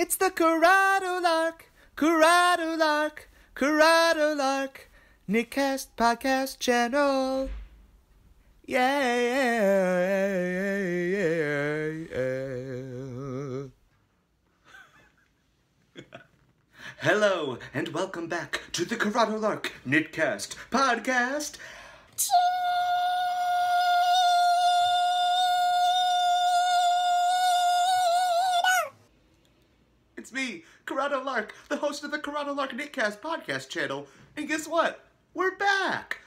It's the Corradolark, Corradolark, Corradolark, Knitcast podcast channel. Yeah. Hello, and welcome back to the Corradolark Knitcast podcast. It's me, Corradolark, the host of the Corradolark Knitcast podcast channel. And guess what? We're back!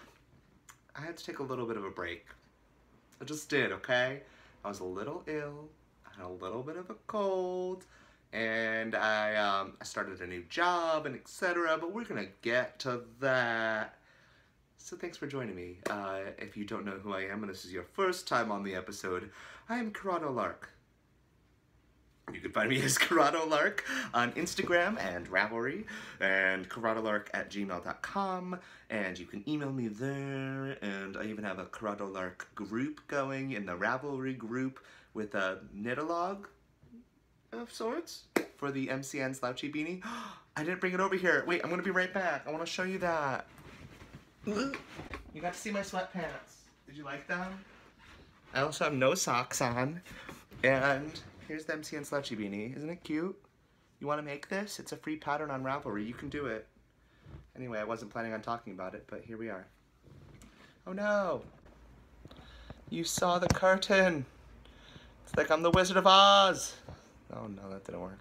I had to take a little bit of a break. I just did, okay? I was a little ill. I had a little bit of a cold. And I started a new job and etc. But we're gonna get to that. So thanks for joining me. If you don't know who I am and this is your first time on the episode, I am Corradolark. You can find me as Corradolark on Instagram and Ravelry, and corradolark@gmail.com, and you can email me there, and I even have a Corradolark group going in the Ravelry group with a knit-alog of sorts for the MCN slouchy beanie. I didn't bring it over here. Wait, I'm gonna be right back. I wanna show you that. You got to see my sweatpants. Did you like them? I also have no socks on, and here's the MCN slouchy beanie. Isn't it cute? You want to make this? It's a free pattern on Ravelry. You can do it. Anyway, I wasn't planning on talking about it, but here we are. Oh no! You saw the curtain! It's like I'm the Wizard of Oz! Oh no, that didn't work.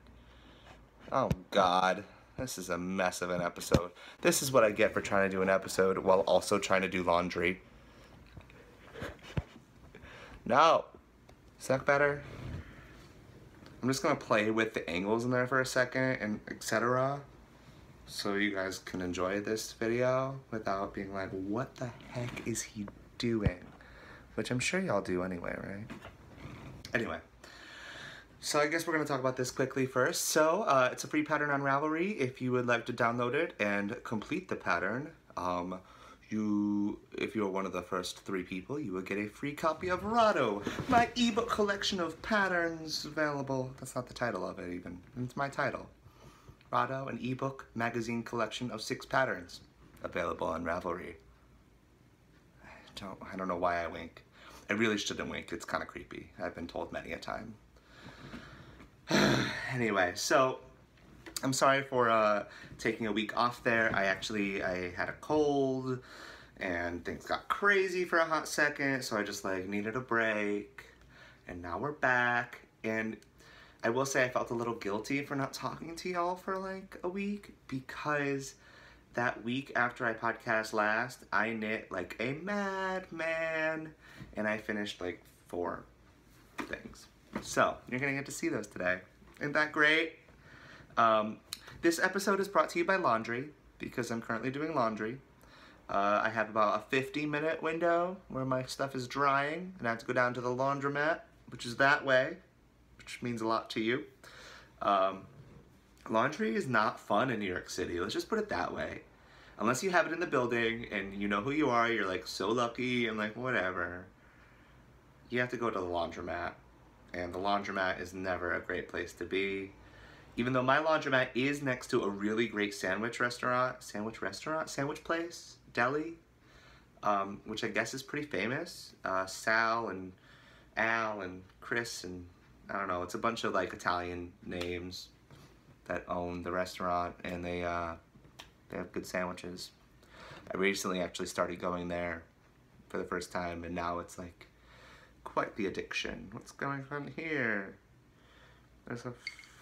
Oh God. This is a mess of an episode. This is what I get for trying to do an episode while also trying to do laundry. No! Is that better? I'm just gonna play with the angles in there for a second and etc. so you guys can enjoy this video without being like, what the heck is he doing? Which I'm sure y'all do anyway, right? Anyway, so I guess we're gonna talk about this quickly first. So it's a free pattern on Ravelry. If you would like to download it and complete the pattern, if you're one of the first 3 people, you will get a free copy of Corrado, my ebook collection of patterns available. That's not the title of it even. It's my title. Corrado, an ebook magazine collection of 6 patterns available on Ravelry. I don't know why I wink. I really shouldn't wink. It's kind of creepy. I've been told many a time. Anyway, so I'm sorry for taking a week off there. I had a cold and things got crazy for a hot second, so I just like needed a break, and now we're back. And I will say I felt a little guilty for not talking to y'all for like a week, because that week after I podcast last, I knit like a madman, and I finished like 4 things. So you're gonna get to see those today. Isn't that great? This episode is brought to you by laundry, because I'm currently doing laundry. I have about a 50-minute window where my stuff is drying, and I have to go down to the laundromat, which is that way, which means a lot to you. Laundry is not fun in New York City, let's just put it that way. Unless you have it in the building, and you know who you are, you're like so lucky, and like whatever. You have to go to the laundromat, and the laundromat is never a great place to be. Even though my laundromat is next to a really great sandwich place, deli, which I guess is pretty famous. Sal and Al and Chris and I don't know, it's a bunch of like Italian names that own the restaurant, and they have good sandwiches. I recently actually started going there for the first time, and now it's like quite the addiction. What's going on here? There's a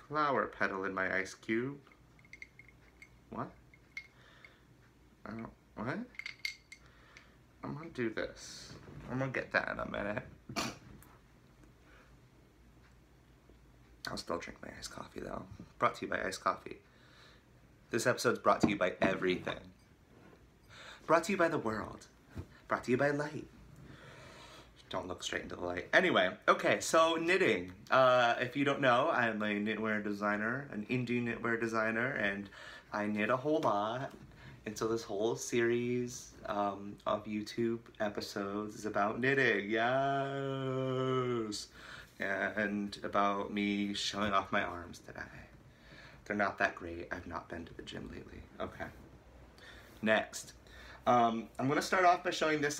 flower petal in my ice cube. What? What? I'm gonna do this. I'm gonna get that in a minute. I'll still drink my iced coffee though. Brought to you by iced coffee. This episode's brought to you by everything. Brought to you by the world. Brought to you by light. Don't look straight into the light. Anyway, okay, so knitting. If you don't know, I'm a knitwear designer, an indie knitwear designer, and I knit a whole lot. And so this whole series of YouTube episodes is about knitting, yes! And about me showing off my arms today. They're not that great. I've not been to the gym lately. Okay. Next. I'm going to start off by showing this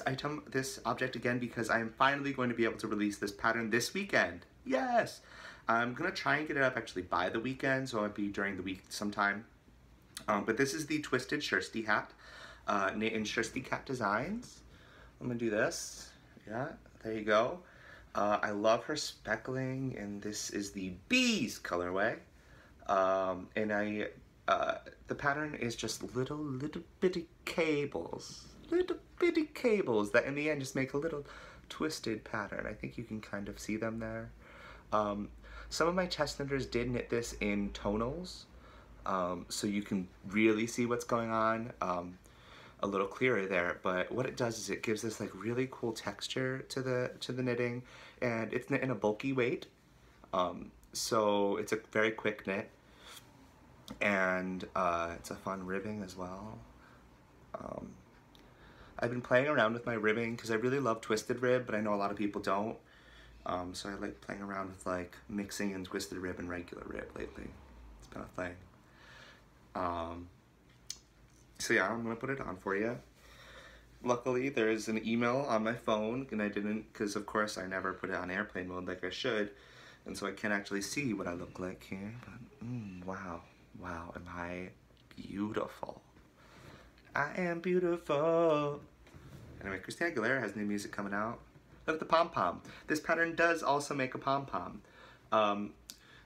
object again because I'm finally going to be able to release this pattern this weekend. Yes! I'm going to try and get it up actually by the weekend, so it'll be during the week sometime. But this is the Twisted Shirsty hat, knit in Shirsty Cat Designs. I'm going to do this. Yeah, there you go. I love her speckling, and this is the Bees colorway. The pattern is just little bitty cables. Little bitty cables that in the end just make a little twisted pattern. I think you can kind of see them there. Some of my chest knitters did knit this in tonals, so you can really see what's going on a little clearer there. But what it does is it gives this like really cool texture to the knitting, and it's knit in a bulky weight, so it's a very quick knit, and it's a fun ribbing as well. I've been playing around with my ribbing because I really love twisted rib, but I know a lot of people don't. So I like playing around with like mixing in twisted rib and regular rib lately. It's been a thing. So yeah, I'm gonna put it on for you. Luckily, there's an email on my phone, and I didn't, because of course I never put it on airplane mode like I should, and so I can't actually see what I look like here, but wow, wow, am I beautiful. I am beautiful. Anyway, Christina Aguilera has new music coming out. Look at the pom-pom. This pattern does also make a pom-pom.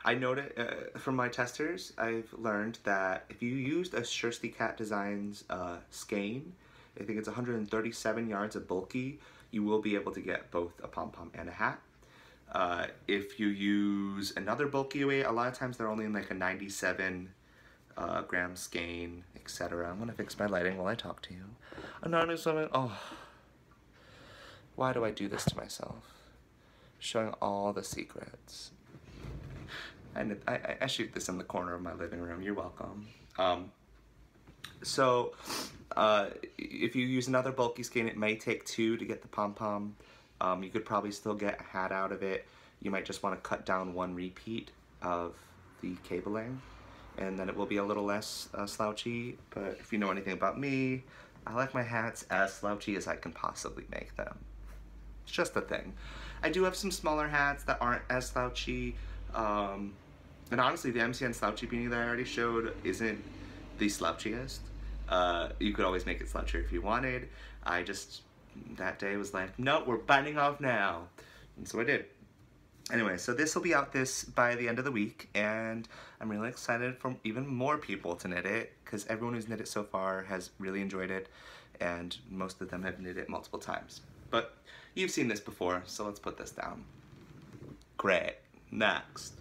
I noted from my testers, I've learned that if you used a Shirsty Cat Designs skein, I think it's 137 yards of bulky, you will be able to get both a pom-pom and a hat. If you use another bulky weight, a lot of times they're only in like a 97 gram skein, etc. I'm gonna fix my lighting while I talk to you. A 97, oh. Why do I do this to myself? Showing all the secrets. I shoot this in the corner of my living room. You're welcome. If you use another bulky skein, it may take 2 to get the pom-pom. You could probably still get a hat out of it. You might just want to cut down 1 repeat of the cabling, and then it will be a little less slouchy. But if you know anything about me, I like my hats as slouchy as I can possibly make them. It's just a thing. I do have some smaller hats that aren't as slouchy. And honestly, the MCN slouchy beanie that I already showed isn't the slouchiest. You could always make it slouchier if you wanted. I just, that day was like, no, we're biting off now. And so I did. Anyway, so this will be out by the end of the week, and I'm really excited for even more people to knit it, because everyone who's knit it so far has really enjoyed it, and most of them have knit it multiple times. But you've seen this before, so let's put this down. Great. Next.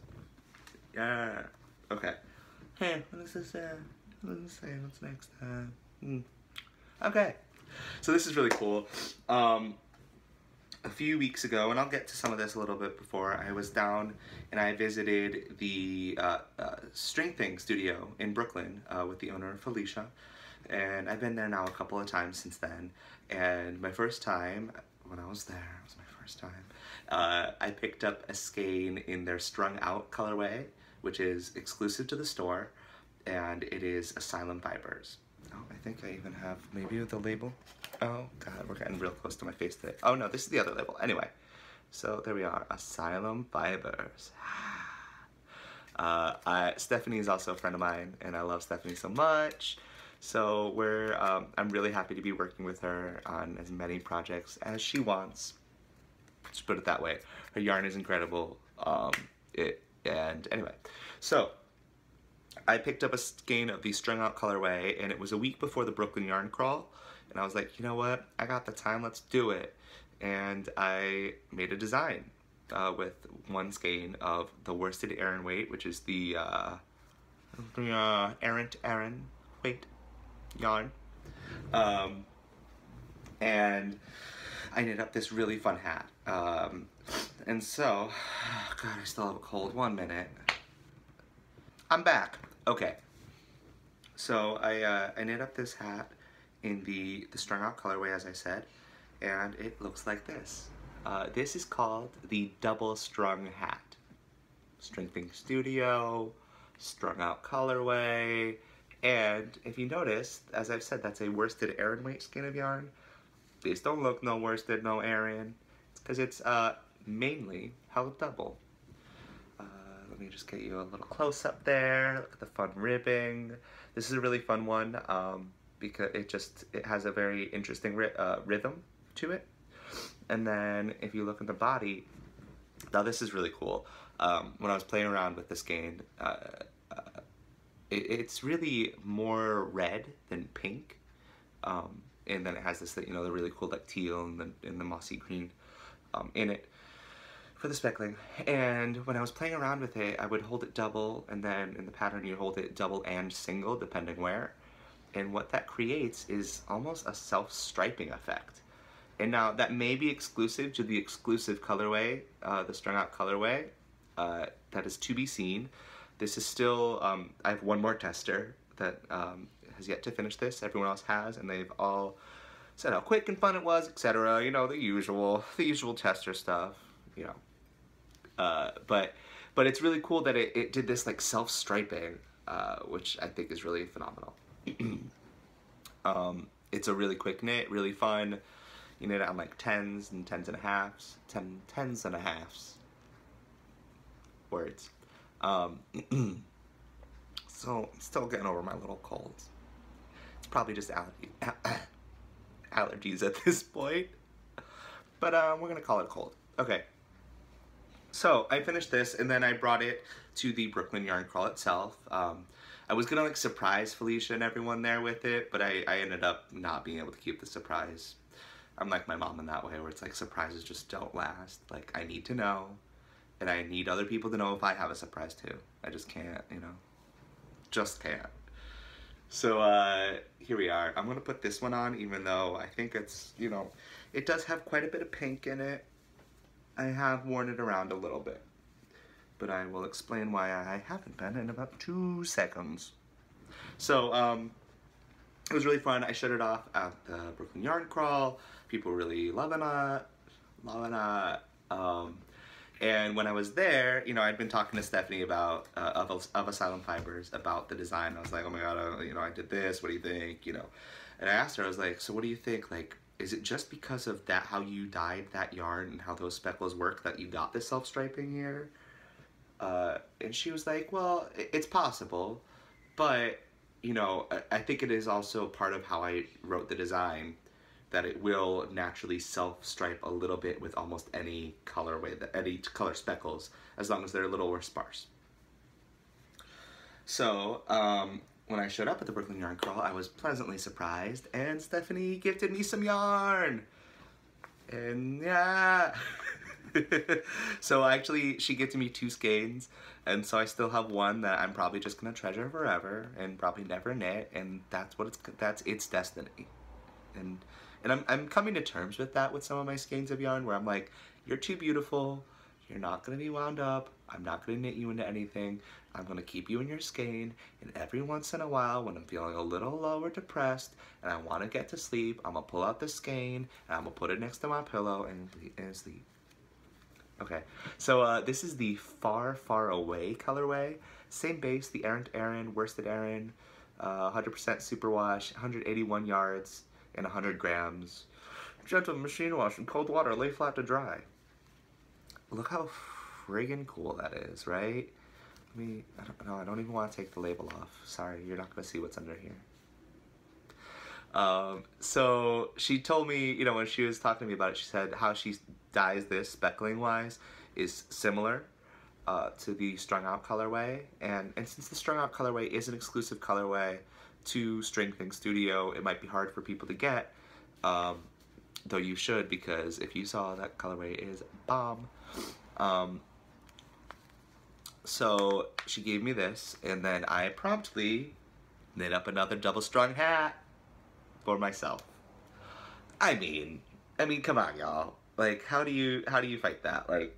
Yeah. Okay. Hey, what does this say? What does it say? What's next? Okay. So this is really cool. A few weeks ago, and I'll get to some of this a little bit before, I was down and I visited the String Thing studio in Brooklyn with the owner, Felicia. And I've been there now a couple of times since then. And my first time, when I was there, it was my first time, I picked up a skein in their Strung Out colorway, which is exclusive to the store, and it is Asylum Fibers. Oh, I think I even have maybe the label. Oh God, we're getting real close to my face today. Oh no, this is the other label. Anyway, so there we are, Asylum Fibers. Stephanie is also a friend of mine, and I love Stephanie so much. So I'm really happy to be working with her on as many projects as she wants. Let's put it that way. Her yarn is incredible. And anyway, so I picked up a skein of the Strung Out colorway, and it was a week before the Brooklyn Yarn Crawl, and I was like, you know what? I got the time. Let's do it. And I made a design with 1 skein of the Worsted Aran weight, which is the Errant Aran weight yarn, and I knit up this really fun hat. And so, God, I still have a cold. 1 minute. I'm back. Okay. So I knit up this hat in the Strung Out colorway, as I said, and it looks like this. This is called the Double Strung Hat. String Thing Studio, strung out colorway. And if you notice, as I've said, that's a worsted Aran weight skein of yarn. These don't look no worsted, no Aran. It's because it's mainly held double. Let me just get you a little close up there. Look at the fun ribbing. This is a really fun one because it has a very interesting rhythm to it. And then if you look at the body, now this is really cool. When I was playing around with the skein, it's really more red than pink, and then it has this, you know, the really cool like teal and the mossy green in it for the speckling. And when I was playing around with it, I would hold it double, and then in the pattern you hold it double and single depending where. And what that creates is almost a self-striping effect. And now that may be exclusive to the exclusive colorway, the strung out colorway. That is to be seen. This is still, I have one more tester that has yet to finish this. Everyone else has, and they've all said how quick and fun it was, etc. You know, the usual tester stuff, you know. But it's really cool that it did this like self-striping, which I think is really phenomenal. It's a really quick knit, really fun. You knit it on like tens and tens and a halves, tens and a halves. Words. So I'm still getting over my little colds. It's probably just allergies at this point. But we're gonna call it a cold. Okay. So I finished this, and then I brought it to the Brooklyn Yarn Crawl itself. I was gonna like surprise Felicia and everyone there with it, but I ended up not being able to keep the surprise. I'm like my mom in that way, where it's like surprises just don't last. Like, I need to know, and I need other people to know if I have a surprise too. I just can't, you know, just can't. So here we are. I'm gonna put this one on, even though I think it's, you know, it does have quite a bit of pink in it. I have worn it around a little bit, but I will explain why I haven't been in about 2 seconds. So it was really fun. I showed it off at the Brooklyn Yarn Crawl. People were really loving it. And when I was there, you know, I'd been talking to Stephanie about of Asylum Fibers about the design. I was like, oh my god, you know, I did this. What do you think? You know, and I asked her, I was like, so what do you think? Like, is it just because of that, how you dyed that yarn and how those speckles work, that you got this self-striping here? And she was like, well, it's possible, but, you know, I think it is also part of how I wrote the design, that it will naturally self-stripe a little bit with almost any colorway, any color speckles, as long as they're a little more sparse. So, when I showed up at the Brooklyn Yarn Crawl, I was pleasantly surprised, and Stephanie gifted me some yarn. And yeah. So actually, she gifted me 2 skeins, and so I still have one that I'm probably just gonna treasure forever and probably never knit, and that's its destiny. And I'm coming to terms with that with some of my skeins of yarn, where I'm like, you're too beautiful, you're not gonna be wound up, I'm not gonna knit you into anything, I'm gonna keep you in your skein, and every once in a while, when I'm feeling a little low or depressed, and I wanna get to sleep, I'm gonna pull out the skein, and I'm gonna put it next to my pillow and sleep. Okay, so this is the Far, Far Away colorway. Same base, the Errant Aran, Worsted Aran, 100% superwash, 181 yards, and 100 grams. Gentle machine wash in cold water, lay flat to dry. Look how friggin' cool that is, right? I mean, I don't know, I don't even want to take the label off. Sorry, you're not gonna see what's under here. So she told me, you know, when she was talking to me about it, she said how she dyes this speckling wise is similar to the strung out colorway, and since the strung out colorway is an exclusive colorway to String Thing Studio, it might be hard for people to get, though you should, because if you saw, that colorway is bomb. So she gave me this, and then I promptly knit up another double strung hat for myself. I mean, come on, y'all. Like, how do you fight that? Like,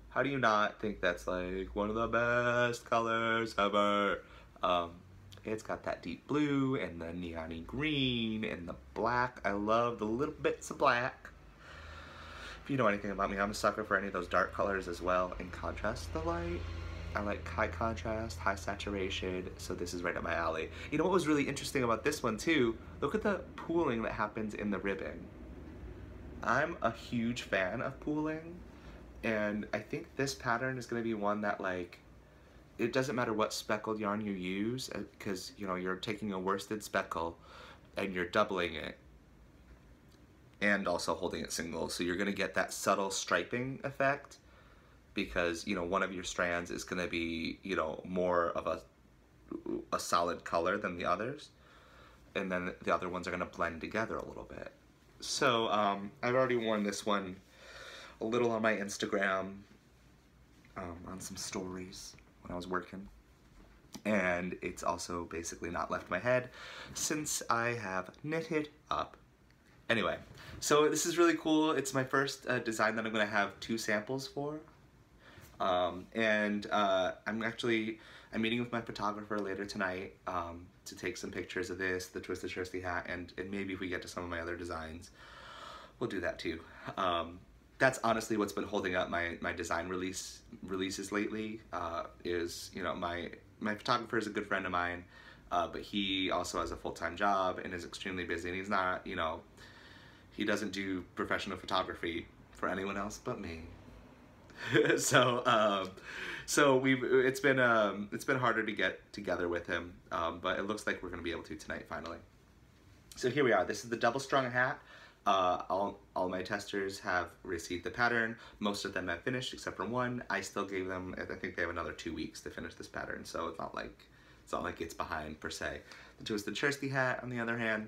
how do you not think that's like one of the best colors ever? It's got that deep blue and the neon green and the black. I love the little bits of black. If you know anything about me, I'm a sucker for any of those dark colors as well, and contrast the light. I like high contrast, high saturation, so this is right up my alley. You know what was really interesting about this one too? Look at the pooling that happens in the ribbon. I'm a huge fan of pooling, and I think this pattern is going to be one that, like, it doesn't matter what speckled yarn you use, because, you know, you're taking a worsted speckle and you're doubling it and also holding it single, so you're going to get that subtle striping effect, because, you know, one of your strands is going to be, you know, more of a solid color than the others, and then the other ones are going to blend together a little bit. So I've already worn this one a little on my Instagram, on some stories when I was working, and it's also basically not left my head since I have knit it up. Anyway, so this is really cool. It's my first design that I'm going to have 2 samples for. I'm meeting with my photographer later tonight to take some pictures of this, the Twisted Shirtsy hat, and maybe if we get to some of my other designs, we'll do that too. That's honestly what's been holding up my design releases lately, is, you know, my photographer is a good friend of mine, but he also has a full-time job and is extremely busy, and he's not, you know, he doesn't do professional photography for anyone else but me. So it's been harder to get together with him, but it looks like we're gonna be able to tonight finally. So here we are. This is the double strung hat. All my testers have received the pattern. Most of them have finished except for one. I still gave them, I think they have another 2 weeks to finish this pattern, so it's not like it's behind per se. The Twisted Shirtsy hat, on the other hand,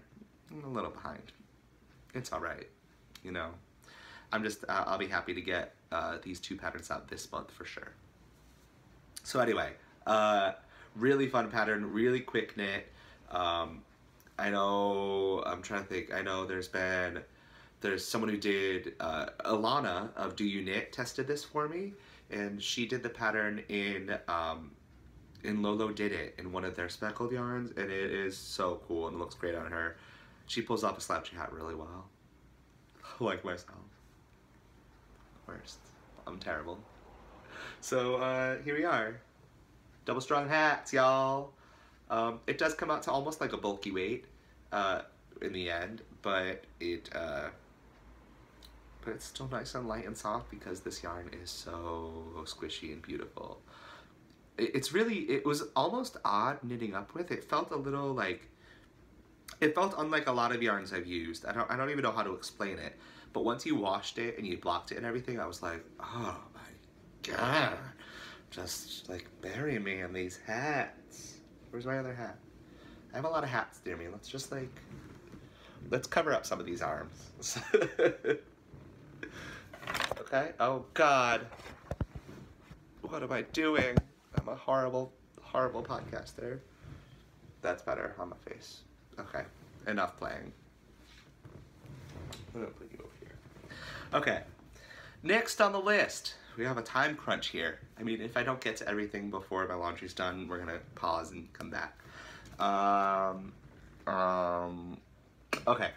I'm a little behind. It's all right, you know. I'll be happy to get these 2 patterns out this month for sure. So anyway, really fun pattern, really quick knit. I know, I'm trying to think, I know there's someone who did, Alana of Do You Knit tested this for me, and she did the pattern in Lolo Did It in one of their speckled yarns, and it is so cool and it looks great on her. She pulls off a slouchy hat really well, like myself. Worst. I'm terrible. So here we are. Double strung hats, y'all. It does come out to almost like a bulky weight in the end, but it's still nice and light and soft because this yarn is so squishy and beautiful. It was almost odd knitting up with. It felt a little like, it felt unlike a lot of yarns I've used. I don't even know how to explain it. But once you washed it and you blocked it and everything, I was like, oh my god, just like bury me in these hats. Where's my other hat? I have a lot of hats near me. Let's cover up some of these arms. Okay. Oh god. What am I doing? I'm a horrible, horrible podcaster. That's better on my face. Okay. Enough playing. I'm gonna put you over here. Okay. Next on the list, we have a time crunch here. I mean, if I don't get to everything before my laundry's done, we're gonna pause and come back. Okay.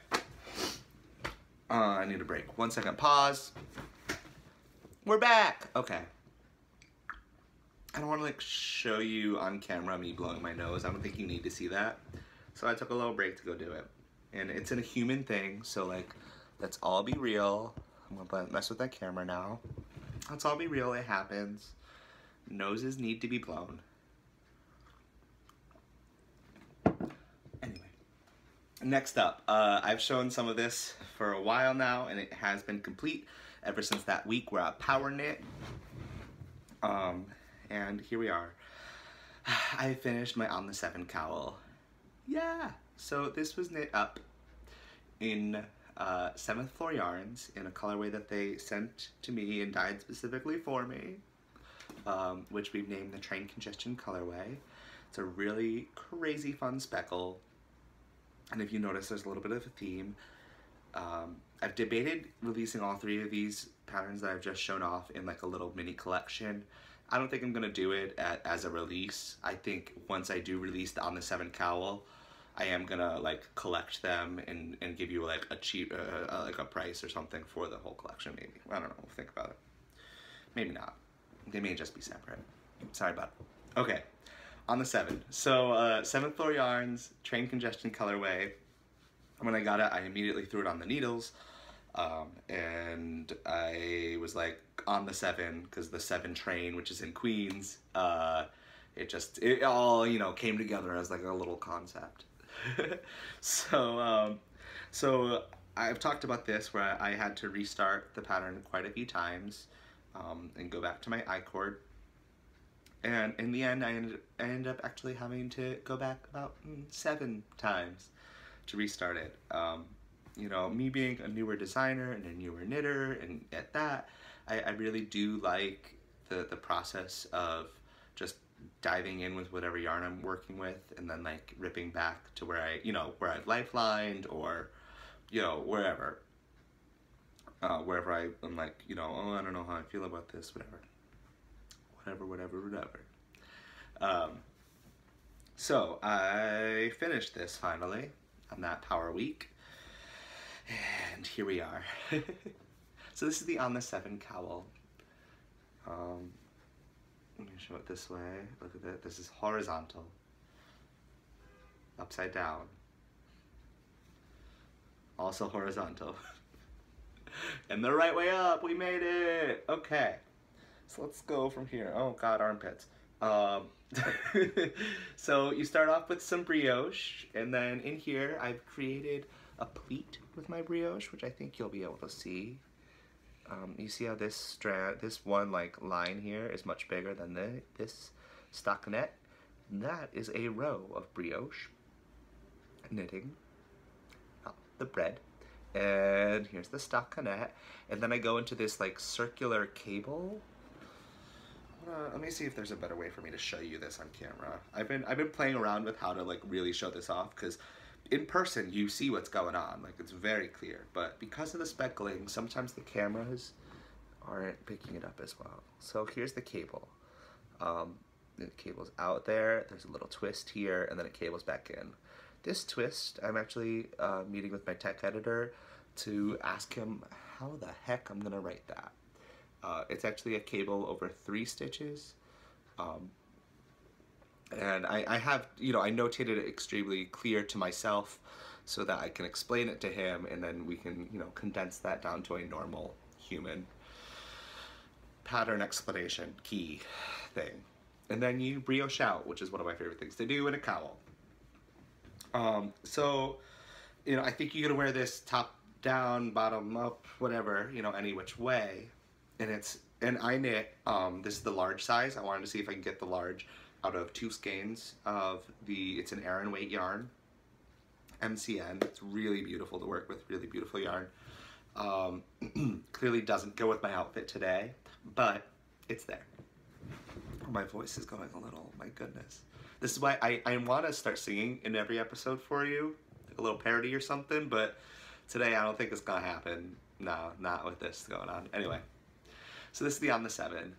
I need a break. 1 second, pause. We're back. Okay. I don't want to like show you on camera me blowing my nose. I don't think you need to see that. So I took a little break to go do it. And it's in a human thing, so like, let's all be real. I'm gonna mess with that camera now. Let's all be real, it happens. Noses need to be blown. Anyway, next up, I've shown some of this for a while now, and it has been complete ever since that week where I power knit. And here we are. I finished my On the 7 cowl. Yeah! So this was knit up in 7th Floor yarns in a colorway that they sent to me and dyed specifically for me, which we've named the Train Congestion colorway. It's a really crazy fun speckle, and if you notice, there's a little bit of a theme. I've debated releasing all 3 of these patterns that I've just shown off in like a little mini collection. I don't think I'm gonna do it as a release. I think once I do release the On the 7 cowl, I am gonna like collect them and give you like a cheap, like a price or something for the whole collection maybe. I don't know, we'll think about it. Maybe not. They may just be separate. Sorry about it. Okay, on the 7. So 7th Floor Yarns, Train Congestion colorway. When I got it, I immediately threw it on the needles. And I was like on the 7, because the 7 train, which is in Queens, it all, you know, came together as like a little concept. So I've talked about this where I had to restart the pattern quite a few times, and go back to my I-cord. And in the end, I ended up actually having to go back about 7 times to restart it. You know, me being a newer designer and a newer knitter, and at that, I really do like the process of just diving in with whatever yarn I'm working with, and then like ripping back to where where I've lifelined, or, you know, wherever I'm like, you know, oh, I don't know how I feel about this, whatever. So I finished this finally on that Power Week, and here we are. So this is the On the 7 cowl. Let me show it this way. Look at it. This is horizontal, upside down, also horizontal, and the right way up. We made it. Okay. So let's go from here. Oh God, armpits. So you start off with some brioche, and then in here I've created a pleat with my brioche, which I think you'll be able to see. You see how this one like line here is much bigger than this stockinette? That is a row of brioche knitting the bread. And here's the stockinette, and then I go into this like circular cable. Let me see if there's a better way for me to show you this on camera. I've been playing around with how to like really show this off, because in person you see what's going on, like it's very clear, but because of the speckling, sometimes the cameras aren't picking it up as well. So here's the cable. The cable's out there, there's a little twist here, and then it cables back in. This twist, I'm actually meeting with my tech editor to ask him how the heck I'm gonna write that. It's actually a cable over 3 stitches. And I have, you know, I notated it extremely clear to myself so that I can explain it to him, and then we can, you know, condense that down to a normal human pattern explanation key thing. And then you brioche out, which is one of my favorite things to do in a cowl. So, you know, I think you can wear this top down, bottom up, whatever, you know, any which way. And I knit, this is the large size. I wanted to see if I can get the large out of 2 skeins of it's an Aran weight yarn, MCN. It's really beautiful to work with, really beautiful yarn. Clearly doesn't go with my outfit today, but it's there. My voice is going a little, my goodness. This is why I want to start singing in every episode for you, like a little parody or something, but today I don't think it's gonna happen. No, not with this going on. Anyway. So this is the On the 7.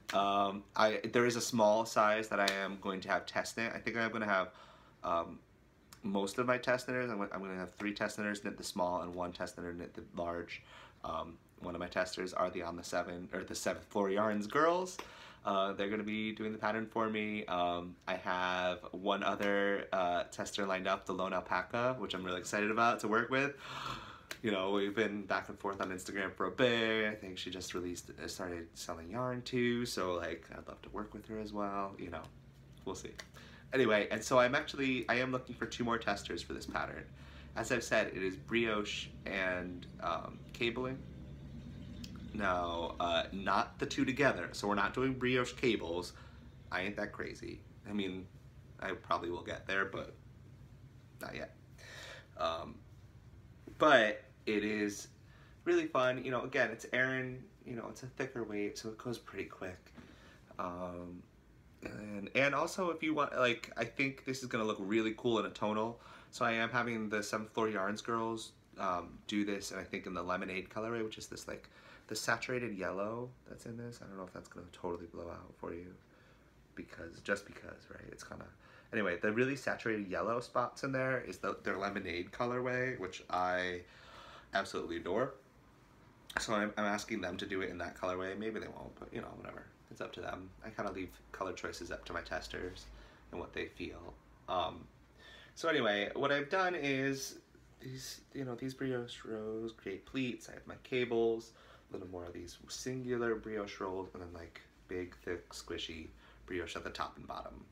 There is a small size that I am going to have test knit. I think I'm going to have most of my test knitters. I'm going to have 3 test knitters knit the small and 1 test knitter knit the large. One of my testers are the On the 7, or the 7th Floor Yarns girls. They're going to be doing the pattern for me. I have one other tester lined up, the Lone Alpaca, which I'm really excited about to work with. You know, we've been back and forth on Instagram for a bit. I think she just started selling yarn too, so like I'd love to work with her as well. You know, we'll see. Anyway, and so I am looking for 2 more testers for this pattern. As I've said, it is brioche and cabling. Now, not the 2 together, so we're not doing brioche cables. I ain't that crazy. I mean, I probably will get there, but not yet. But it is really fun. You know, again, it's Aran, you know, it's a thicker weight, so it goes pretty quick. And also, if you want, like, I think this is going to look really cool in a tonal. So I am having the 7th Floor Yarns girls do this, and I think in the lemonade colorway, which is this, like, the saturated yellow that's in this. I don't know if that's going to totally blow out for you, just because, right? It's kind of... Anyway, the really saturated yellow spots in there is their lemonade colorway, which I absolutely adore. So I'm asking them to do it in that colorway. Maybe they won't, but you know, whatever. It's up to them. I kind of leave color choices up to my testers and what they feel. So anyway, what I've done is these brioche rows create pleats. I have my cables, a little more of these singular brioche rolls, and then like big, thick, squishy brioche at the top and bottom.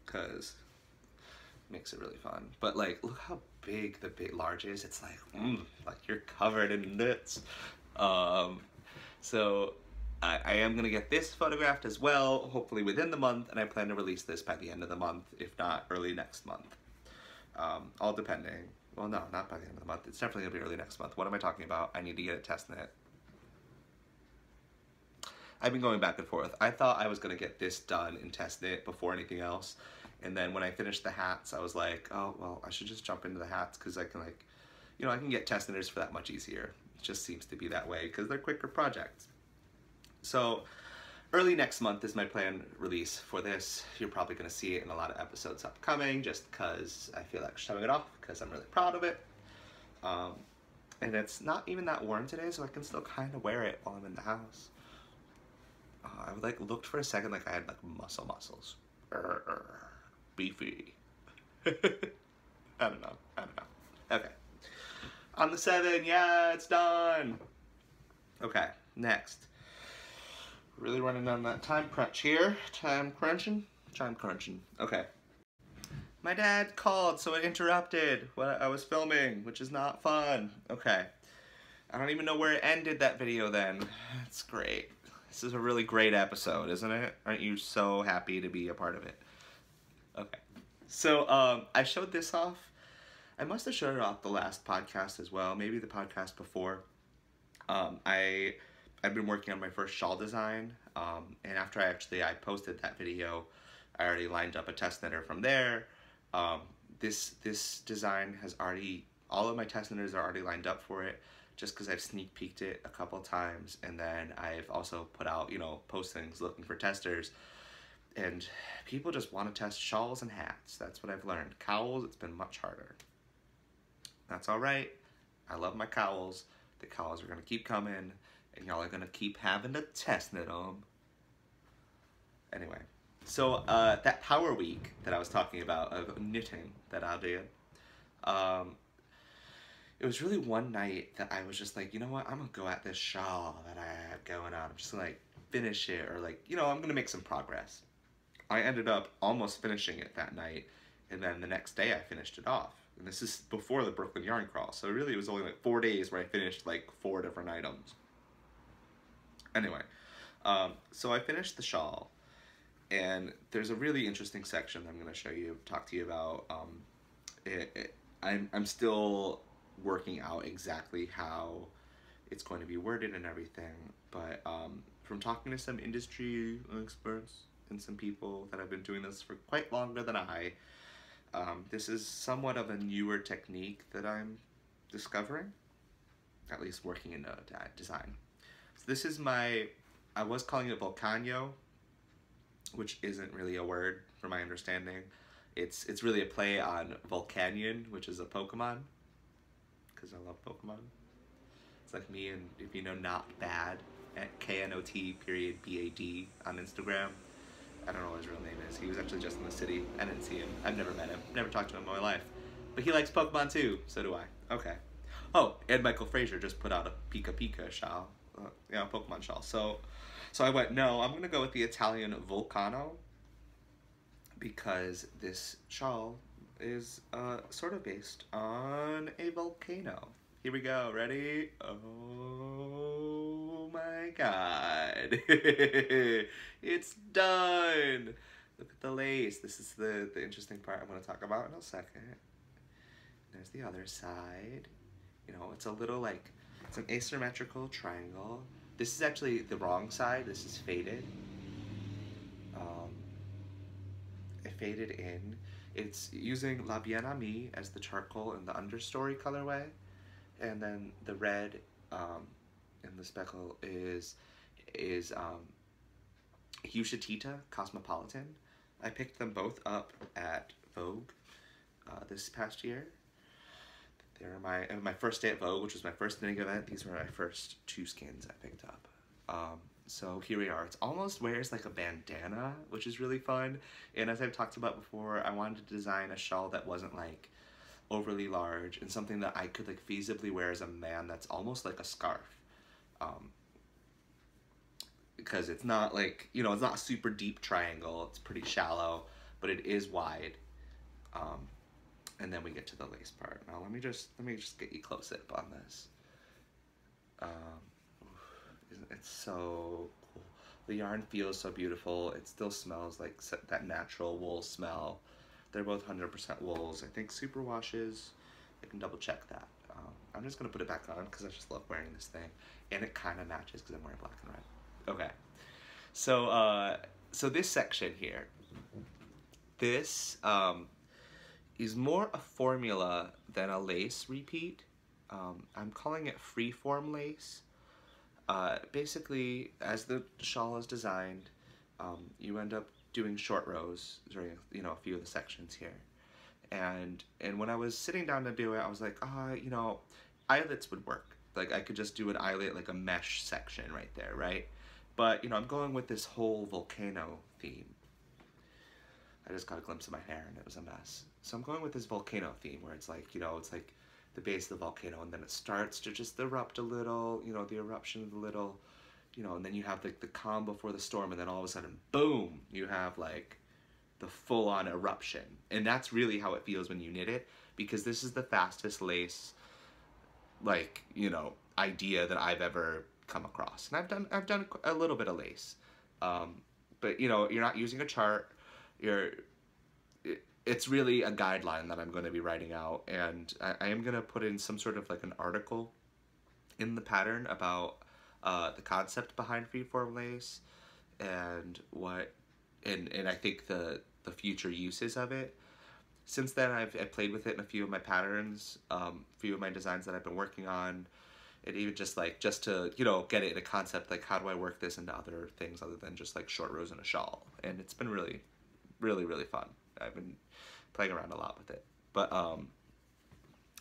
Cause it makes it really fun. But like, look how big the large is. It's like you're covered in knits. So I am gonna get this photographed as well, hopefully within the month, and I plan to release this by the end of the month, if not early next month. All depending. Well, no, not by the end of the month. It's definitely gonna be early next month. What am I talking about? I need to get it test knit. I've been going back and forth. I thought I was gonna get this done and test knit before anything else. And then when I finished the hats, I was like, oh, well, I should just jump into the hats because I can I can get test knitters for that much easier. It just seems to be that way because they're quicker projects. So early next month is my planned release for this. You're probably going to see it in a lot of episodes upcoming just because I feel like showing it off because I'm really proud of it. And it's not even that warm today, so I can still kind of wear it while I'm in the house. I looked for a second like I had muscles. Beefy. I don't know. Okay. On the 7, yeah, it's done. Okay, next. Really running on that time crunch here. Time crunching. Okay. My dad called, so it interrupted what I was filming, which is not fun. Okay. I don't even know where it ended that video then. That's great. This is a really great episode, isn't it? Aren't you so happy to be a part of it? Okay. So, I showed this off. I must have showed it off the last podcast as well, maybe the podcast before. I've been working on my first shawl design, and after I posted that video, I already lined up a test knitter from there. This design has already, all of my test knitters are already lined up for it, just because I've sneak peeked it a couple times, and then I've also put out, postings looking for testers, and people just want to test shawls and hats. That's what I've learned. Cowls, it's been much harder. That's all right. I love my cowls. The cowls are going to keep coming, and y'all are going to keep having to test knit them. Anyway, so that power week that I was talking about of knitting that I did, it was really one night that I was just like, you know what, I'm going to go at this shawl that I have going on. I'm just going to finish it, or I'm going to make some progress. I ended up almost finishing it that night, and then the next day I finished it off. And this is before the Brooklyn Yarn Crawl, so really it was only 4 days where I finished 4 different items. Anyway, so I finished the shawl, and there's a really interesting section that I'm going to talk to you about. I'm still working out exactly how it's going to be worded and everything, but from talking to some industry experts and some people that have been doing this for quite longer than I, this is somewhat of a newer technique that I'm discovering, at least working in design. So this is I was calling it Volcano, which isn't really a word from my understanding. It's really a play on Volcanion, which is a Pokemon, because I love Pokemon. It's like me and, if you know Not Bad, at KNOT.BAD on Instagram. I don't know what his real name is. He was actually just in the city. I didn't see him. I've never met him. Never talked to him in my life. But he likes Pokemon too. So do I. Okay. Oh, and Michael Frazier just put out a Pika Pika shawl. Pokemon shawl. So I went, no, I'm going to go with the Italian Vulcano, because this shawl is sort of based on a volcano. Here we go. Ready? Oh my god. It's done. Look at the lace. This is the interesting part I'm going to talk about in a second. There's the other side. It's a little it's an asymmetrical triangle. This is actually the wrong side. This is faded. I faded in. It's using La Bien Amie as the charcoal and the understory colorway. And then the red and the speckle is Ushatita Cosmopolitan. I picked them both up at Vogue this past year. They were my first day at Vogue, which was my first knitting event. These were my first 2 skins I picked up. So here we are. It's almost wears like a bandana, which is really fun. And as I've talked about before, I wanted to design a shawl that wasn't like overly large and something that I could like feasibly wear as a man that's almost like a scarf. Because it's not like, you know, it's not a super deep triangle. It's pretty shallow, but it is wide. And then we get to the lace part. Now let me just get you close up on this. It's so cool. The yarn feels so beautiful. It still smells like that natural wool smell. They're both 100% wools. I think superwashes. I can double check that. I'm just gonna put it back on because I just love wearing this thing, and it kind of matches because I'm wearing black and red. Okay, so so this section here, this is more a formula than a lace repeat. I'm calling it freeform lace. Basically, as the shawl is designed, you end up doing short rows during, you know, a few of the sections here. And when I was sitting down to do it, I was like, you know, eyelets would work. Like I could just do an eyelet, like a mesh section right there, right? But, you know, I'm going with this whole volcano theme. I just got a glimpse of my hair and it was a mess. So I'm going with this volcano theme where it's like, you know, it's like the base of the volcano and then it starts to just erupt a little, you know, the eruption of the little, you know, and then you have like the calm before the storm and then all of a sudden, boom, you have like the full-on eruption. And that's really how it feels when you knit it, because this is the fastest lace, like, you know, idea that I've ever come across. And I've done a little bit of lace, but you know, you're not using a chart. It's really a guideline that I'm going to be writing out, and I am going to put in some sort of like an article in the pattern about the concept behind freeform lace and what, and I think the future uses of it. Since then, I've played with it in a few of my patterns, a few of my designs that I've been working on, and even just to, you know, get it in a concept, like how do I work this into other things other than just like short rows and a shawl. And it's been really, really, really fun. I've been playing around a lot with it. But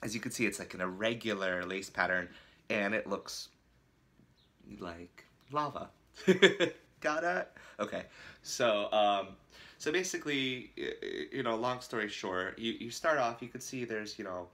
as you can see, it's like an irregular lace pattern, and it looks like lava. Got it? Okay. So so basically, you know, long story short, you start off, you can see there's, you know,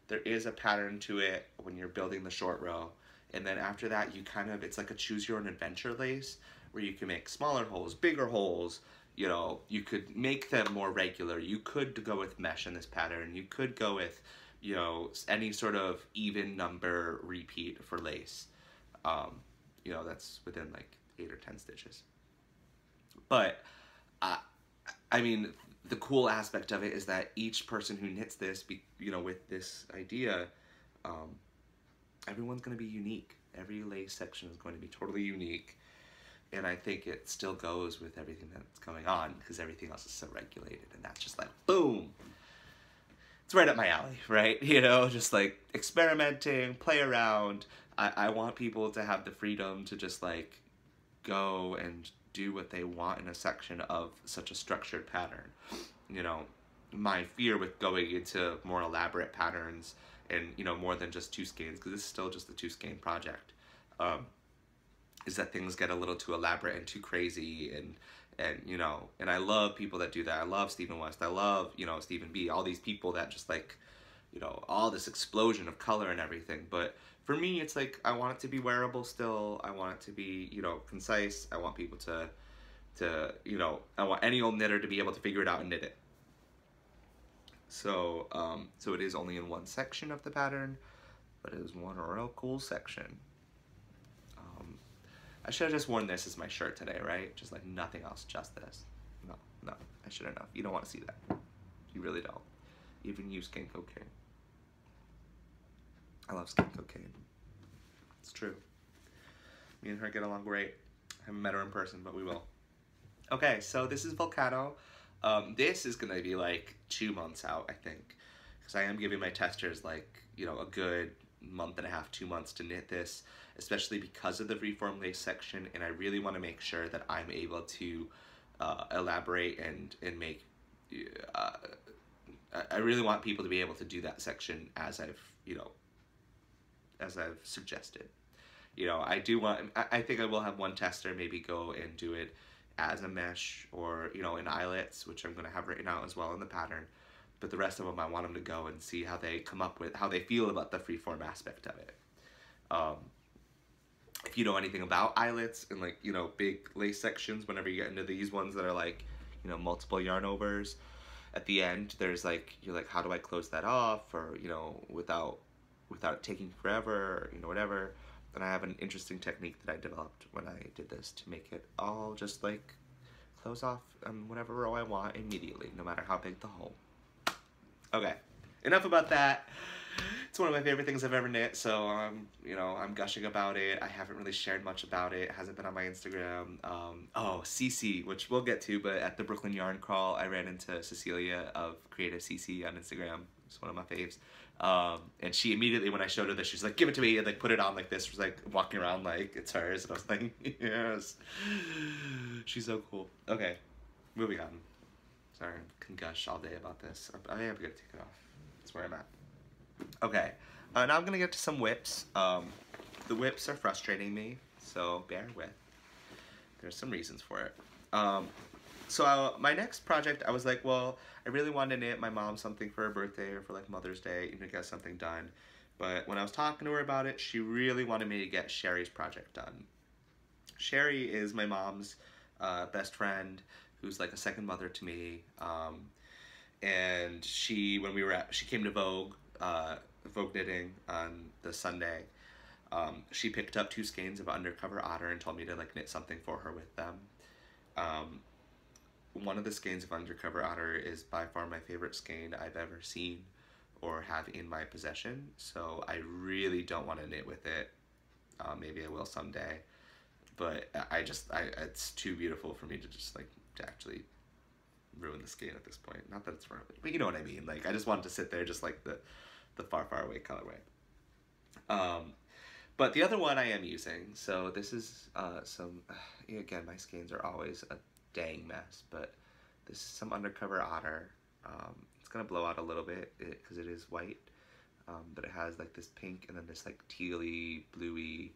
there is a pattern to it when you're building the short row. And then after that, you kind of, it's like a choose your own adventure lace where you can make smaller holes, bigger holes, you know, you could make them more regular. You could go with mesh in this pattern. You could go with, you know, any sort of even number repeat for lace. You know, that's within like 8 or 10 stitches. But, I mean, the cool aspect of it is that each person who knits this, you know, with this idea, everyone's going to be unique. Every lace section is going to be totally unique. And I think it still goes with everything that's going on because everything else is so regulated. And that's just like, boom! It's right up my alley, right? You know, just like experimenting, play around. I want people to have the freedom to just like go and do what they want in a section of such a structured pattern. You know, my fear with going into more elaborate patterns and, you know, more than just 2 skeins, because this is still just a 2 skein project, is that things get a little too elaborate and too crazy, and you know, and I love people that do that. I love Stephen West, I love, you know, Stephen B, all these people that just like, you know, all this explosion of color and everything. But for me, it's like, I want it to be wearable still. I want it to be, you know, concise. I want people to, you know, I want any old knitter to be able to figure it out and knit it. So, so it is only in one section of the pattern, but it is one real cool section. I should have just worn this as my shirt today, right? Just like nothing else, just this. No, I shouldn't have. You don't want to see that. You really don't. Even you, skin cocaine. I love skin cocaine. It's true. Me and her get along great. I haven't met her in person, but we will. Okay, so this is Volcano. This is gonna be like 2 months out, I think, because I am giving my testers like, you know, a good month and a half, 2 months to knit this, especially because of the freeform lace section, and I really want to make sure that I'm able to elaborate and make, I really want people to be able to do that section as I've, you know, as I've suggested. You know, I do want, I think I will have one tester maybe go and do it as a mesh or, you know, in eyelets, which I'm going to have written out as well in the pattern. But the rest of them, I want them to go and see how they come up with, how they feel about the freeform aspect of it. If you know anything about eyelets and like, you know, big lace sections, whenever you get into these ones that are like, you know, multiple yarn overs, at the end, there's like, you're like, how do I close that off? Or, you know, without taking forever, or, you know, whatever. And I have an interesting technique that I developed when I did this to make it all just like close off on whatever row I want immediately, no matter how big the hole. Okay, enough about that. It's one of my favorite things I've ever knit, so you know, I'm gushing about it. I haven't really shared much about it. It hasn't been on my Instagram. Oh, CC, which we'll get to, but at the Brooklyn Yarn Crawl, I ran into Cecilia of Creative CC on Instagram. It's one of my faves. And she immediately, when I showed her this, she's like, give it to me, and like put it on like this. She was like walking around like it's hers, and I was like, yes. She's so cool. Okay, moving on. Sorry, I can gush all day about this. I am gonna take it off. That's where I'm at. Okay, now I'm gonna get to some whips. The whips are frustrating me, so bear with. There's some reasons for it. So my next project, I was like, well, I really wanted to knit my mom something for her birthday or for like Mother's Day, and to get something done. But when I was talking to her about it, she really wanted me to get Sherry's project done. Sherry is my mom's best friend, who's like a second mother to me. And she, when she came to Vogue knitting on the Sunday, she picked up 2 skeins of Undercover Otter and told me to like knit something for her with them. One of the skeins of Undercover Otter is by far my favorite skein I've ever seen or have in my possession, so I really don't want to knit with it. Maybe I will someday, but it's too beautiful for me to just like to actually ruin the skein at this point. Not that it's ruined, but you know what I mean. Like, I just wanted to sit there just like the far, far away colorway. But the other one I am using, so this is again, my skeins are always a dang mess, but this is some Undercover Otter. It's gonna blow out a little bit because it is white, but it has like this pink and then this like tealy, bluey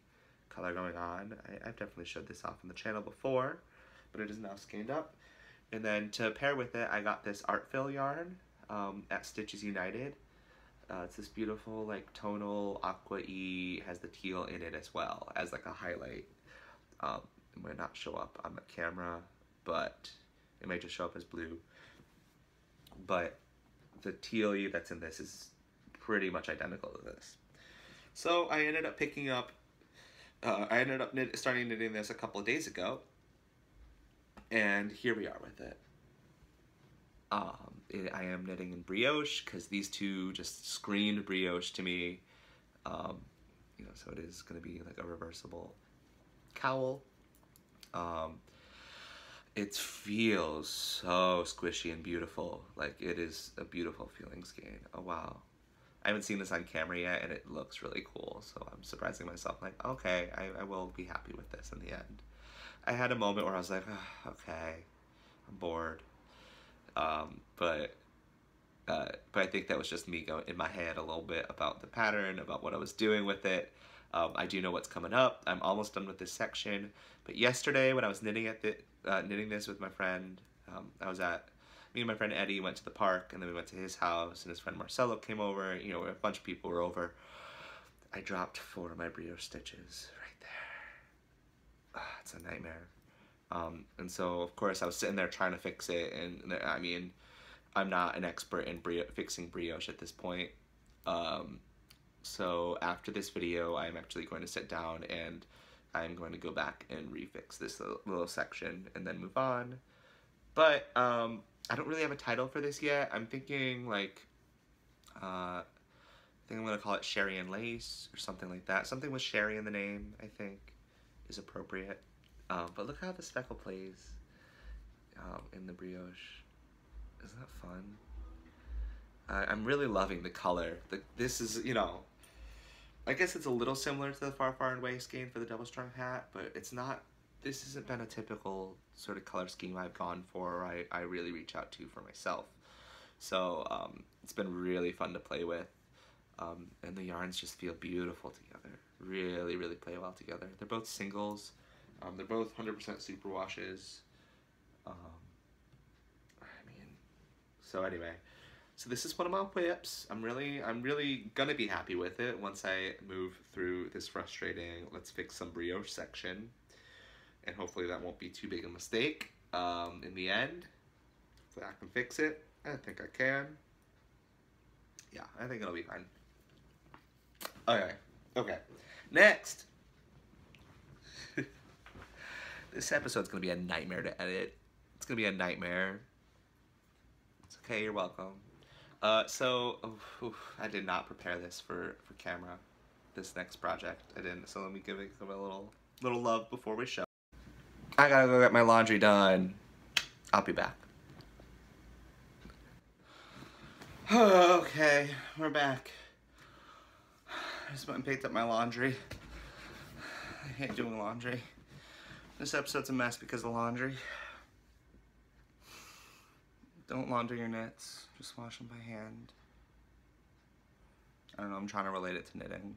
color going on. I've definitely showed this off on the channel before, but it is now skeined up. And then to pair with it, I got this Art Fill yarn at Stitches United. It's this beautiful like tonal aqua-y, has the teal in it as well as like a highlight. It might not show up on the camera, but it might just show up as blue. But the teal-y that's in this is pretty much identical to this. So I ended up picking up, starting knitting this a couple of days ago. And here we are with it. I am knitting in brioche because these two just screamed brioche to me. You know, so it is going to be like a reversible cowl. It feels so squishy and beautiful. Like, it is a beautiful feeling skein. Oh wow. I haven't seen this on camera yet, and it looks really cool. So I'm surprising myself, like, okay, I will be happy with this in the end. I had a moment where I was like, oh, okay, I'm bored. But I think that was just me going in my head a little bit about the pattern, about what I was doing with it. I do know what's coming up. I'm almost done with this section. But yesterday, when I was knitting knitting this with my friend, me and my friend Eddie went to the park, and then we went to his house, and his friend Marcelo came over. You know, a bunch of people were over. I dropped 4 of my brioche stitches right there. It's a nightmare. And so, of course, I was sitting there trying to fix it, and I mean, I'm not an expert in fixing brioche at this point. So after this video, I'm actually going to sit down and I'm going to go back and refix this little section and then move on. But I don't really have a title for this yet. I'm thinking like, I think I'm going to call it Sherry and Lace or something like that. Something with Sherry in the name, I think, is appropriate. But look how the speckle plays in the brioche. Isn't that fun? I'm really loving the color. This is, you know, I guess it's a little similar to the Far Far and Away skein for the double strung hat, but it's not, this hasn't been a typical sort of color scheme I've gone for, or I really reach out to for myself. So it's been really fun to play with. And the yarns just feel beautiful together. Really, really play well together. They're both singles. They're both 100% superwashes. So anyway, so this is one of my whips. I'm really gonna be happy with it once I move through this frustrating let's fix some brioche section, and hopefully that won't be too big a mistake in the end. Hopefully I can fix it. I think I can. Yeah, I think it'll be fine. Okay. Next. This episode's gonna be a nightmare to edit. It's gonna be a nightmare. It's okay, you're welcome. I did not prepare this for camera, this next project. I didn't, so let me give it a little love before we show. I gotta go get my laundry done. I'll be back. Okay, we're back. I just went and picked up my laundry. I hate doing laundry. This episode's a mess because of laundry. Don't launder your knits, just wash them by hand. I don't know, I'm trying to relate it to knitting.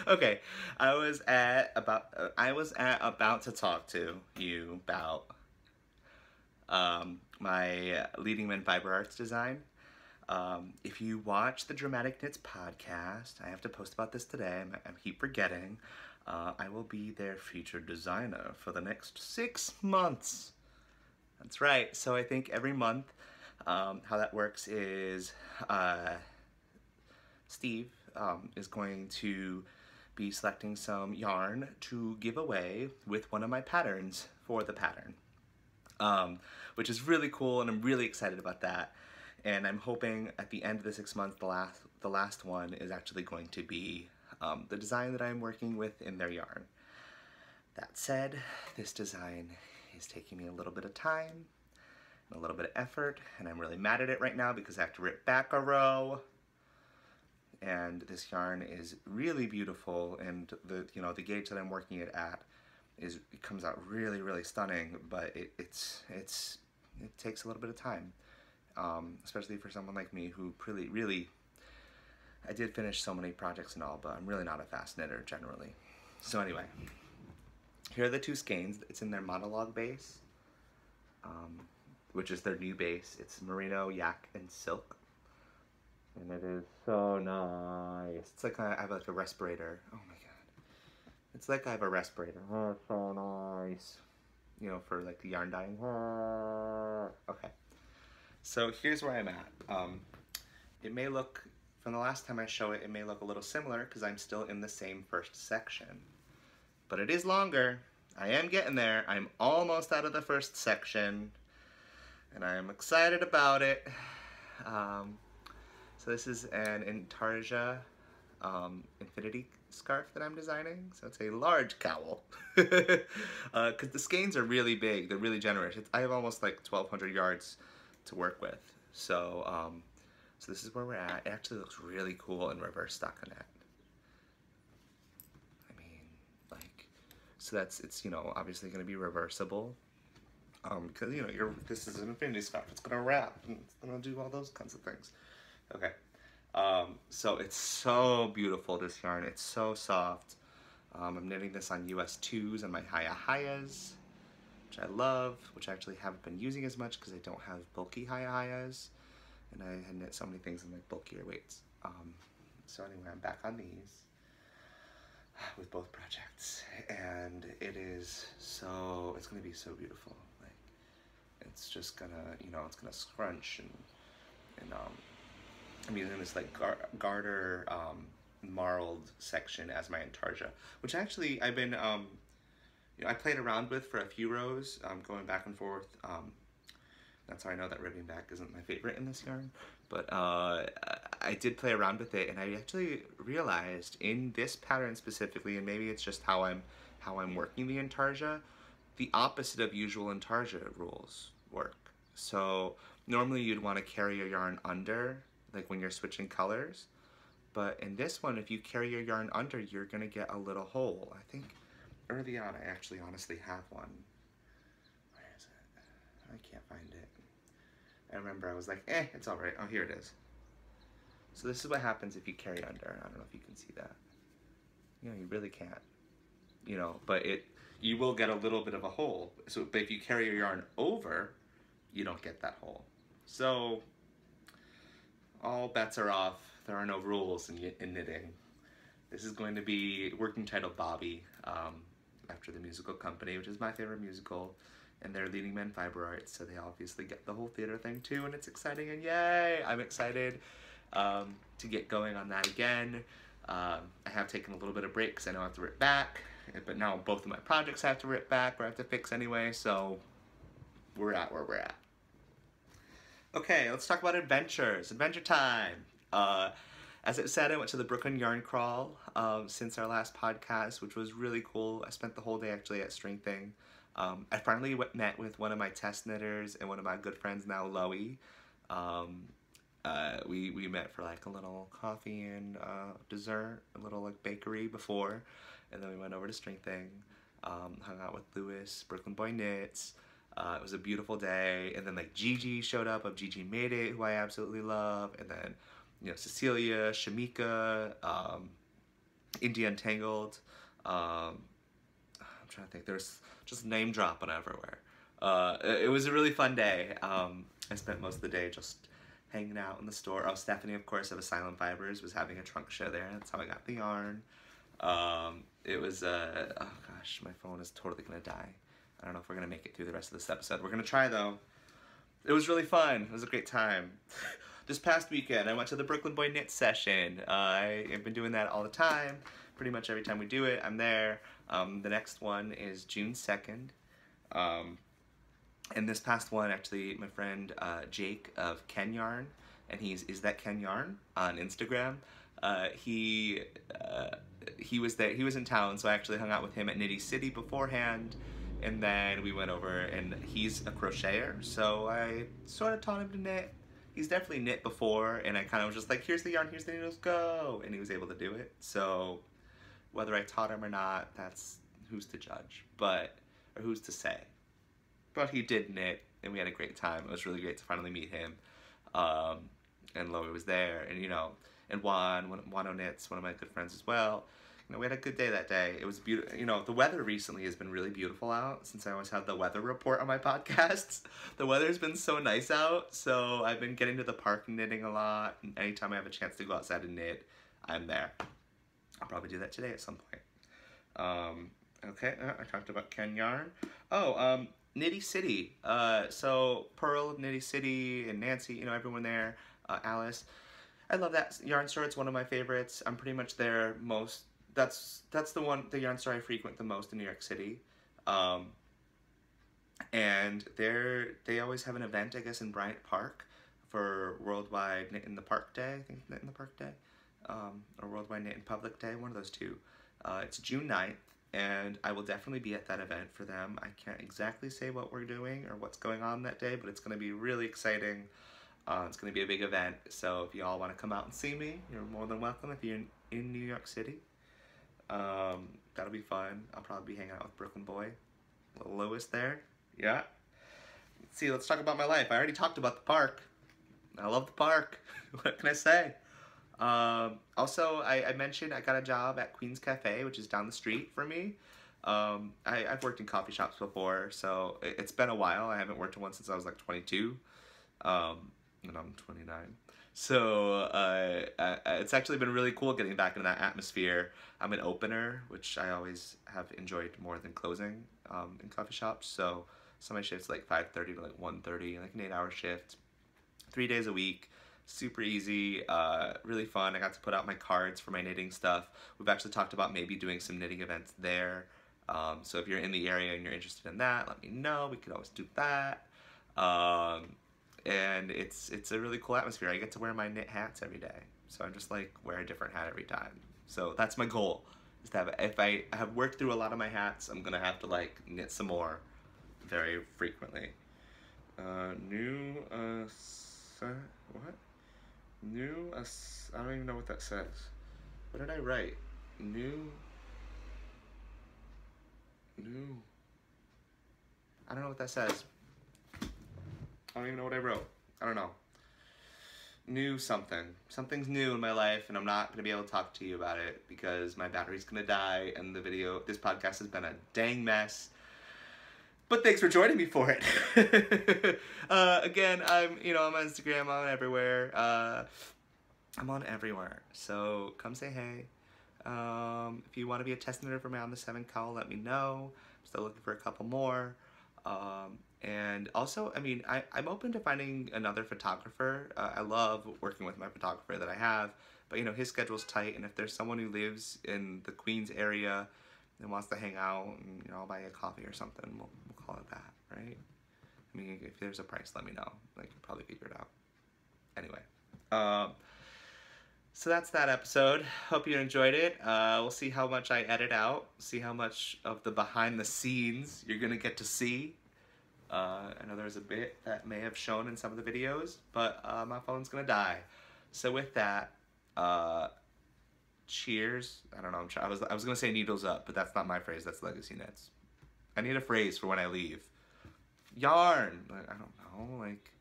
Okay, I was about to talk to you about my Leading Men Fiber Arts design. If you watch the Dramatic Knits podcast, I have to post about this today, I keep forgetting. I will be their featured designer for the next 6 months. That's right. So I think every month, how that works is Steve is going to be selecting some yarn to give away with one of my patterns for the pattern, which is really cool, and I'm really excited about that. And I'm hoping at the end of the 6 months, the last one is actually going to be the design that I'm working with in their yarn. That said, this design is taking me a little bit of time and a little bit of effort, and I'm really mad at it right now because I have to rip back a row. And this yarn is really beautiful, and the gauge that I'm working it at it comes out really stunning, but it takes a little bit of time, especially for someone like me who really I did finish so many projects and all, but I'm really not a fast knitter generally. So anyway, here are the two skeins. It's in their monologue base, which is their new base. It's merino, yak, and silk. And it is so nice. It's like I have like a respirator. Oh my god. It's like I have a respirator. Oh, it's so nice. You know, for like the yarn dyeing. Okay. So here's where I'm at. It may look, from the last time I show it, it may look a little similar because I'm still in the same first section. But it is longer. I am getting there. I'm almost out of the first section, and I am excited about it. So this is an Intarsia infinity scarf that I'm designing. So it's a large cowl. Because the skeins are really big. They're really generous. I have almost like 1,200 yards to work with. So, so this is where we're at. It actually looks really cool in reverse stockinette. So it's, you know, obviously going to be reversible, because, you know, this is an infinity scarf. It's going to wrap, and it's going to do all those kinds of things. Okay, so it's so beautiful, this yarn. It's so soft. I'm knitting this on US 2s and my Hayahayas, which I love, which I actually haven't been using as much because I don't have bulky Hayahayas, and I had knit so many things in like bulkier weights. So anyway, I'm back on these with both projects, and it's gonna be so beautiful. Like, it's just gonna, you know, it's gonna scrunch and I'm using this like garter marled section as my intarsia, which actually I've been you know, I played around with for a few rows, going back and forth. That's how I know that ribbing back isn't my favorite in this yarn, but I did play around with it, and I actually realized in this pattern specifically, and maybe it's just how I'm working the intarsia, the opposite of usual intarsia rules work. So normally you'd want to carry your yarn under, like when you're switching colors, but in this one, if you carry your yarn under, you're gonna get a little hole. I think early on I actually honestly have one. Where is it? I can't find it. I remember I was like, it's alright. Oh, here it is. So this is what happens if you carry under. I don't know if you can see that. You know, you really can't. You know, but you will get a little bit of a hole. So, but if you carry your yarn over, you don't get that hole. So, all bets are off. There are no rules in knitting. This is going to be working title Bobby, after the musical company, which is my favorite musical, and they're leading men fiber arts, so they obviously get the whole theater thing too, and it's exciting, and yay! I'm excited to get going on that again. I have taken a little bit of break because I know I have to rip back, but now both of my projects have to rip back or I have to fix anyway, so we're at where we're at. Okay, let's talk about adventures. Adventure time! As it said, I went to the Brooklyn Yarn Crawl since our last podcast, which was really cool. I spent the whole day actually at String Thing. I finally met with one of my test knitters and one of my good friends now, Loie. We met for like a little coffee and dessert, a little like bakery before, and then we went over to String Thing, hung out with Lewis, Brooklyn Boy Knits. It was a beautiful day, and then like Gigi showed up of Gigi Made It, who I absolutely love, and then you know, Cecilia, Shamika, India Untangled. I'm trying to think. There's just name dropping everywhere. It was a really fun day. I spent most of the day just hanging out in the store. Oh, Stephanie, of course, of Asylum Fibers was having a trunk show there. That's how I got the yarn. It was, oh gosh, my phone is totally gonna die. I don't know if we're gonna make it through the rest of this episode. We're gonna try though. It was really fun. It was a great time. This past weekend, I went to the Brooklyn Boy Knit session. I've been doing that all the time. Pretty much every time we do it, I'm there. The next one is June 2nd. And this past one, actually, my friend Jake of Ken Yarn, and Is That Ken Yarn on Instagram. He was there. He was in town, so I actually hung out with him at Knitty City beforehand. And then we went over, and he's a crocheter, so I sort of taught him to knit. He's definitely knit before, and I kind of was just like, here's the yarn, here's the needles, go! And he was able to do it. So whether I taught him or not, that's who's to judge, or who's to say. But he did knit, and we had a great time. It was really great to finally meet him. And Loie was there, and you know, and Wano Knits, one of my good friends as well. You know, we had a good day that day. It was beautiful. You know, the weather recently has been really beautiful out, since I always have the weather report on my podcasts. The weather's been so nice out, so I've been getting to the park and knitting a lot. And anytime I have a chance to go outside and knit, I'm there. I'll probably do that today at some point. Okay, I talked about Ken Yarn. Oh, Knitty City. So Pearl of Knitty City and Nancy, you know, everyone there. Alice. I love that yarn store. It's one of my favorites. I'm pretty much there most. That's the yarn store I frequent the most in New York City. And they always have an event, I guess, in Bryant Park for Worldwide Knit in the Park Day. I think Knit in the Park Day. Or Worldwide Knit in Public Day, one of those two. It's June 9th, and I will definitely be at that event for them. I can't exactly say what we're doing or what's going on that day, but it's going to be really exciting. It's going to be a big event, so if you all want to come out and see me, you're more than welcome if you're in New York City. That'll be fun. I'll probably be hanging out with Brooklyn Boy. Little Lewis there. Yeah. See, let's talk about my life. I already talked about the park. I love the park. What can I say? Also, I mentioned I got a job at Queen's Cafe, which is down the street from me. I've worked in coffee shops before, so it's been a while. I haven't worked in one since I was like 22. And I'm 29. So it's actually been really cool getting back into that atmosphere. I'm an opener, which I always have enjoyed more than closing in coffee shops. So some of my shifts like 5:30 to like 1:30, like an 8-hour shift, 3 days a week. Super easy, really fun. I got to put out my cards for my knitting stuff. We've actually talked about maybe doing some knitting events there. So if you're in the area and you're interested in that, let me know. We could always do that. And it's a really cool atmosphere. I get to wear my knit hats every day. So I'm just like, wear a different hat every time. So that's my goal, is to have, if I have worked through a lot of my hats, I'm gonna have to like knit some more very frequently. What? I don't even know what that says. What did I write? New. I don't know what that says. I don't even know what I wrote. I don't know. new something. Something's new in my life, and I'm not going to be able to talk to you about it because my battery's going to die, and this podcast has been a dang mess. But thanks for joining me for it. Again, I'm on Instagram, I'm on everywhere. I'm on everywhere, so come say hey. If you want to be a test knitter for me on the 7 call, let me know. I'm still looking for a couple more. And also, I mean, I'm open to finding another photographer. I love working with my photographer that I have, but his schedule's tight, and if there's someone who lives in the Queens area and wants to hang out, and I'll buy you a coffee or something, we'll call it that, right? I mean, if there's a price, let me know. Like, you'll probably figure it out. Anyway, so that's that episode. Hope you enjoyed it. We'll see how much I edit out, see how much of the behind the scenes you're gonna get to see. I know there's a bit that may have shown in some of the videos, but my phone's gonna die. So with that, cheers. I don't know, I was gonna say needles up, but that's not my phrase, that's Legacy Knits. I need a phrase for when I leave. Yarn, I don't know, like,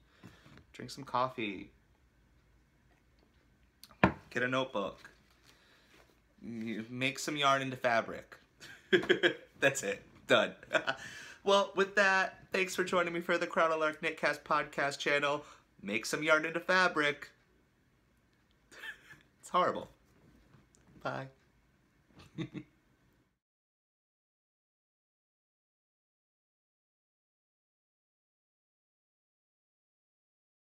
drink some coffee. Get a notebook. Make some yarn into fabric. That's it. Done. Well, with that, thanks for joining me for the Corradolark Knitcast podcast channel. Make some yarn into fabric. It's horrible. Bye.